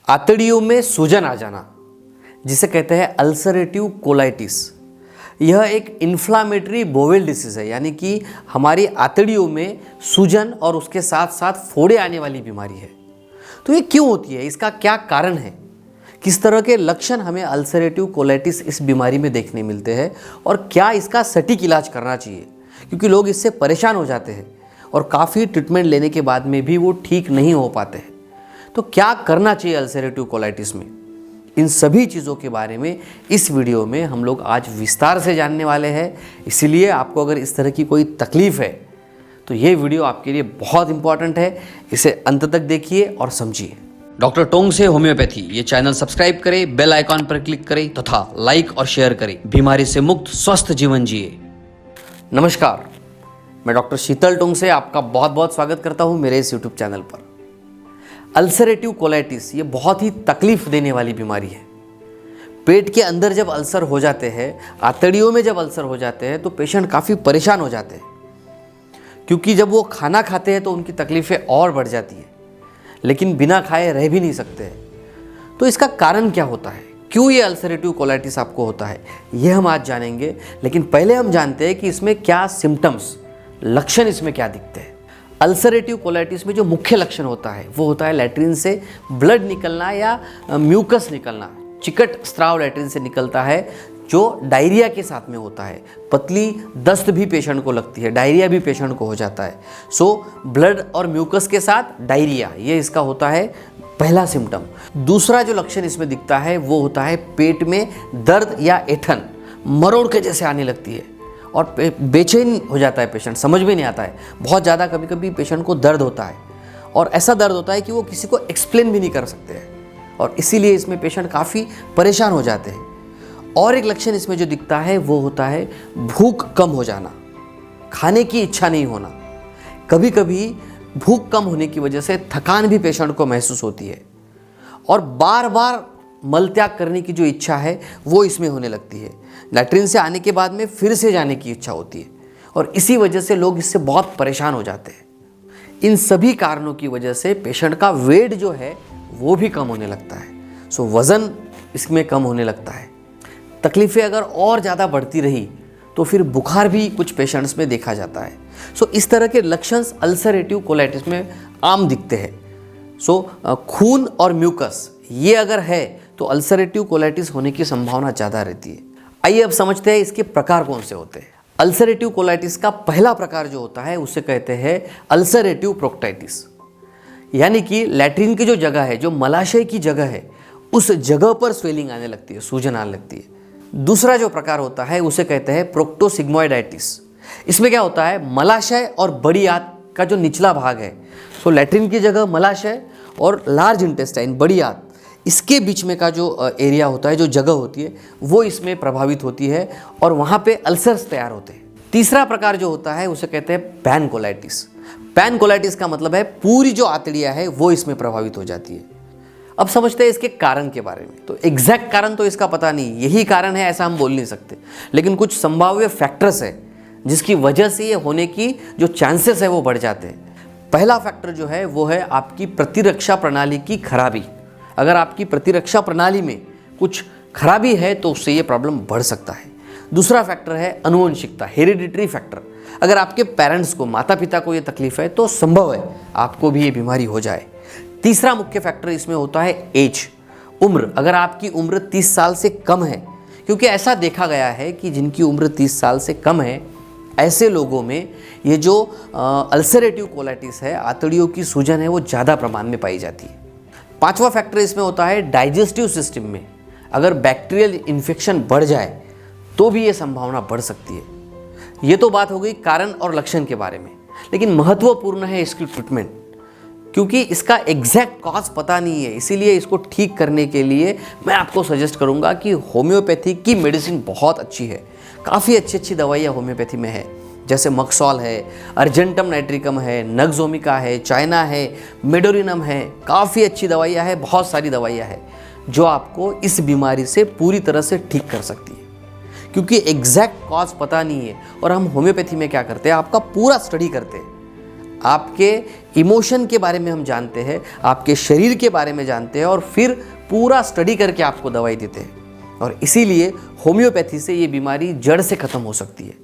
आंतड़ियों में सूजन आ जाना, जिसे कहते हैं अल्सरेटिव कोलाइटिस, यह एक इन्फ्लामेटरी बोवेल डिसीज़ है, यानी कि हमारी आंतड़ियों में सूजन और उसके साथ साथ फोड़े आने वाली बीमारी है। तो ये क्यों होती है, इसका क्या कारण है, किस तरह के लक्षण हमें अल्सरेटिव कोलाइटिस इस बीमारी में देखने मिलते हैं और क्या इसका सटीक इलाज करना चाहिए, क्योंकि लोग इससे परेशान हो जाते हैं और काफ़ी ट्रीटमेंट लेने के बाद में भी वो ठीक नहीं हो पाते हैं। तो क्या करना चाहिए अल्सरेटिव कोलाइटिस में, इन सभी चीज़ों के बारे में इस वीडियो में हम लोग आज विस्तार से जानने वाले हैं। इसीलिए आपको अगर इस तरह की कोई तकलीफ़ है तो ये वीडियो आपके लिए बहुत इंपॉर्टेंट है, इसे अंत तक देखिए और समझिए। डॉक्टर टोंग से होम्योपैथी ये चैनल सब्सक्राइब करें, बेल आइकॉन पर क्लिक करें तथा लाइक और शेयर करें। बीमारी से मुक्त स्वस्थ जीवन जिए। नमस्कार, मैं डॉक्टर शीतल टोंग से आपका बहुत बहुत स्वागत करता हूँ मेरे इस यूट्यूब चैनल पर। अल्सरेटिव कोलाइटिस ये बहुत ही तकलीफ देने वाली बीमारी है। पेट के अंदर जब अल्सर हो जाते हैं, आंतड़ियों में जब अल्सर हो जाते हैं तो पेशेंट काफ़ी परेशान हो जाते हैं, क्योंकि जब वो खाना खाते हैं तो उनकी तकलीफ़ें और बढ़ जाती है, लेकिन बिना खाए रह भी नहीं सकते हैं। तो इसका कारण क्या होता है, क्यों ये अल्सरेटिव कोलाइटिस आपको होता है, ये हम आज जानेंगे। लेकिन पहले हम जानते हैं कि इसमें क्या सिम्टम्स, लक्षण इसमें क्या दिखते हैं। अल्सरेटिव कोलाइटिस में जो मुख्य लक्षण होता है वो होता है लैट्रिन से ब्लड निकलना या म्यूकस निकलना, चिकट स्राव लैट्रिन से निकलता है, जो डायरिया के साथ में होता है। पतली दस्त भी पेशेंट को लगती है, डायरिया भी पेशेंट को हो जाता है। सो ब्लड और म्यूकस के साथ डायरिया, ये इसका होता है पहला सिम्टम। दूसरा जो लक्षण इसमें दिखता है वो होता है पेट में दर्द या ऐंठन मरोड़ के जैसे आने लगती है और बेचैन हो जाता है पेशेंट, समझ में नहीं आता है। बहुत ज़्यादा कभी कभी पेशेंट को दर्द होता है और ऐसा दर्द होता है कि वो किसी को एक्सप्लेन भी नहीं कर सकते हैं और इसीलिए इसमें पेशेंट काफ़ी परेशान हो जाते हैं। और एक लक्षण इसमें जो दिखता है वो होता है भूख कम हो जाना, खाने की इच्छा नहीं होना। कभी कभी भूख कम होने की वजह से थकान भी पेशेंट को महसूस होती है और बार बार मलत्याग करने की जो इच्छा है वो इसमें होने लगती है। लैट्रिन से आने के बाद में फिर से जाने की इच्छा होती है और इसी वजह से लोग इससे बहुत परेशान हो जाते हैं। इन सभी कारणों की वजह से पेशेंट का वेट जो है वो भी कम होने लगता है। सो वज़न इसमें कम होने लगता है। तकलीफ़ें अगर और ज़्यादा बढ़ती रही तो फिर बुखार भी कुछ पेशेंट्स में देखा जाता है। सो इस तरह के लक्षण अल्सरेटिव कोलाइटिस में आम दिखते हैं। सो खून और म्यूकस ये अगर है तो अल्सरेटिव कोलाइटिस होने की संभावना ज़्यादा रहती है। आइए अब समझते हैं इसके प्रकार कौन से होते हैं। अल्सरेटिव कोलाइटिस का पहला प्रकार जो होता है उसे कहते हैं अल्सरेटिव प्रोक्टाइटिस, यानी कि लैट्रिन की जो जगह है, जो मलाशय की जगह है, उस जगह पर स्वेलिंग आने लगती है, सूजन आने लगती है। दूसरा जो प्रकार होता है उसे कहते हैं प्रोक्टोसिग्मोइडाइटिस। इसमें क्या होता है, मलाशय और बड़ी आंत का जो निचला भाग है, सो लैट्रिन की जगह मलाशय और लार्ज इंटेस्टाइन बड़ी आंत, इसके बीच में का जो एरिया होता है, जो जगह होती है, वो इसमें प्रभावित होती है और वहाँ पे अल्सर्स तैयार होते हैं। तीसरा प्रकार जो होता है उसे कहते हैं पैनकोलाइटिस। पैनकोलाइटिस का मतलब है पूरी जो आंतड़ियाँ है वो इसमें प्रभावित हो जाती है। अब समझते हैं इसके कारण के बारे में। तो एग्जैक्ट कारण तो इसका पता नहीं, यही कारण है ऐसा हम बोल नहीं सकते, लेकिन कुछ संभाव्य फैक्टर्स है जिसकी वजह से ये होने की जो चांसेस है वो बढ़ जाते हैं। पहला फैक्टर जो है वो है आपकी प्रतिरक्षा प्रणाली की खराबी। अगर आपकी प्रतिरक्षा प्रणाली में कुछ खराबी है तो उससे ये प्रॉब्लम बढ़ सकता है। दूसरा फैक्टर है अनुवंशिकता, हेरिडिटरी फैक्टर। अगर आपके पेरेंट्स को, माता पिता को ये तकलीफ है तो संभव है आपको भी ये बीमारी हो जाए। तीसरा मुख्य फैक्टर इसमें होता है एज, उम्र। अगर आपकी उम्र 30 साल से कम है, क्योंकि ऐसा देखा गया है कि जिनकी उम्र 30 साल से कम है ऐसे लोगों में ये जो अल्सरेटिव कोलाइटिस है, आंतड़ियों की सूजन है, वो ज़्यादा प्रमाण में पाई जाती है। पांचवा फैक्टर इसमें होता है डाइजेस्टिव सिस्टम में। अगर बैक्टीरियल इन्फेक्शन बढ़ जाए तो भी ये संभावना बढ़ सकती है। ये तो बात हो गई कारण और लक्षण के बारे में, लेकिन महत्वपूर्ण है इसकी ट्रीटमेंट, क्योंकि इसका एग्जैक्ट कॉज पता नहीं है। इसीलिए इसको ठीक करने के लिए मैं आपको सजेस्ट करूंगा कि होम्योपैथी की मेडिसिन बहुत अच्छी है। काफ़ी अच्छी दवाइयाँ होम्योपैथी में है, जैसे मक्सॉल है, अर्जेंटम नाइट्रिकम है, नक्सोमिका है, चाइना है, मेडोरिनम है। काफ़ी अच्छी दवाइयाँ है, बहुत सारी दवाइयाँ है जो आपको इस बीमारी से पूरी तरह से ठीक कर सकती है, क्योंकि एग्जैक्ट कॉज पता नहीं है। और हम होम्योपैथी में क्या करते हैं, आपका पूरा स्टडी करते हैं, आपके इमोशन के बारे में हम जानते हैं, आपके शरीर के बारे में जानते हैं और फिर पूरा स्टडी करके आपको दवाई देते हैं। और इसीलिए होम्योपैथी से ये बीमारी जड़ से ख़त्म हो सकती है।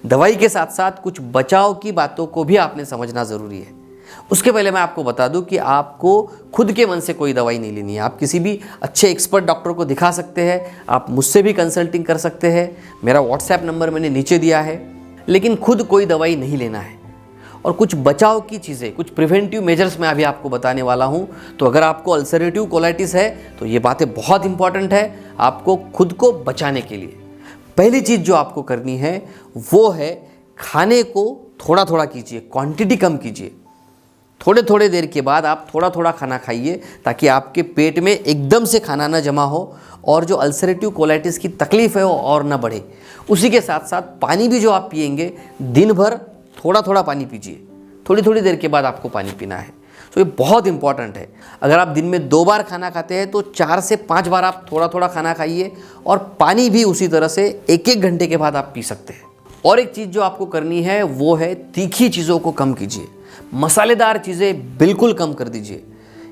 दवाई के साथ साथ कुछ बचाव की बातों को भी आपने समझना ज़रूरी है। उसके पहले मैं आपको बता दूं कि आपको खुद के मन से कोई दवाई नहीं लेनी है। आप किसी भी अच्छे एक्सपर्ट डॉक्टर को दिखा सकते हैं, आप मुझसे भी कंसल्टिंग कर सकते हैं। मेरा व्हाट्सएप नंबर मैंने नीचे दिया है। लेकिन खुद कोई दवाई नहीं लेना है। और कुछ बचाव की चीज़ें, कुछ प्रिवेंटिव मेजर्स मैं अभी आपको बताने वाला हूँ। तो अगर आपको अल्सरेटिव कोलाइटिस है तो ये बातें बहुत इंपॉर्टेंट है आपको खुद को बचाने के लिए। पहली चीज़ जो आपको करनी है वो है खाने को थोड़ा थोड़ा कीजिए, क्वांटिटी कम कीजिए। थोड़े थोड़े देर के बाद आप थोड़ा थोड़ा खाना खाइए ताकि आपके पेट में एकदम से खाना ना जमा हो और जो अल्सरेटिव कोलाइटिस की तकलीफ़ है वो और ना बढ़े। उसी के साथ साथ पानी भी जो आप पिएंगे, दिन भर थोड़ा थोड़ा पानी पीजिए। थोड़ी थोड़ी देर के बाद आपको पानी पीना है। तो ये बहुत इंपॉर्टेंट है। अगर आप दिन में 2 बार खाना खाते हैं तो 4 से 5 बार आप थोड़ा थोड़ा खाना खाइए और पानी भी उसी तरह से 1-1 घंटे के बाद आप पी सकते हैं। और एक चीज़ जो आपको करनी है वो है तीखी चीज़ों को कम कीजिए, मसालेदार चीज़ें बिल्कुल कम कर दीजिए,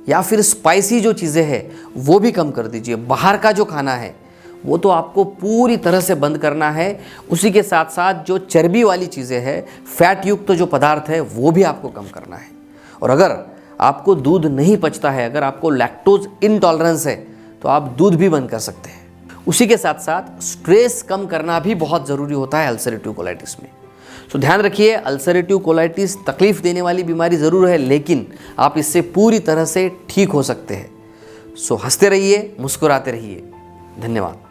या फिर स्पाइसी जो चीज़ें हैं वो भी कम कर दीजिए। बाहर का जो खाना है वो तो आपको पूरी तरह से बंद करना है। उसी के साथ साथ जो चर्बी वाली चीज़ें हैं, फैट युक्त जो पदार्थ है वो भी आपको कम करना है। और अगर आपको दूध नहीं पचता है, अगर आपको लैक्टोज इनटॉलरेंस है तो आप दूध भी बंद कर सकते हैं। उसी के साथ साथ स्ट्रेस कम करना भी बहुत ज़रूरी होता है अल्सरेटिव कोलाइटिस में। तो ध्यान रखिए, अल्सरेटिव कोलाइटिस तकलीफ देने वाली बीमारी ज़रूर है, लेकिन आप इससे पूरी तरह से ठीक हो सकते हैं। सो हंसते रहिए, मुस्कुराते रहिए। धन्यवाद।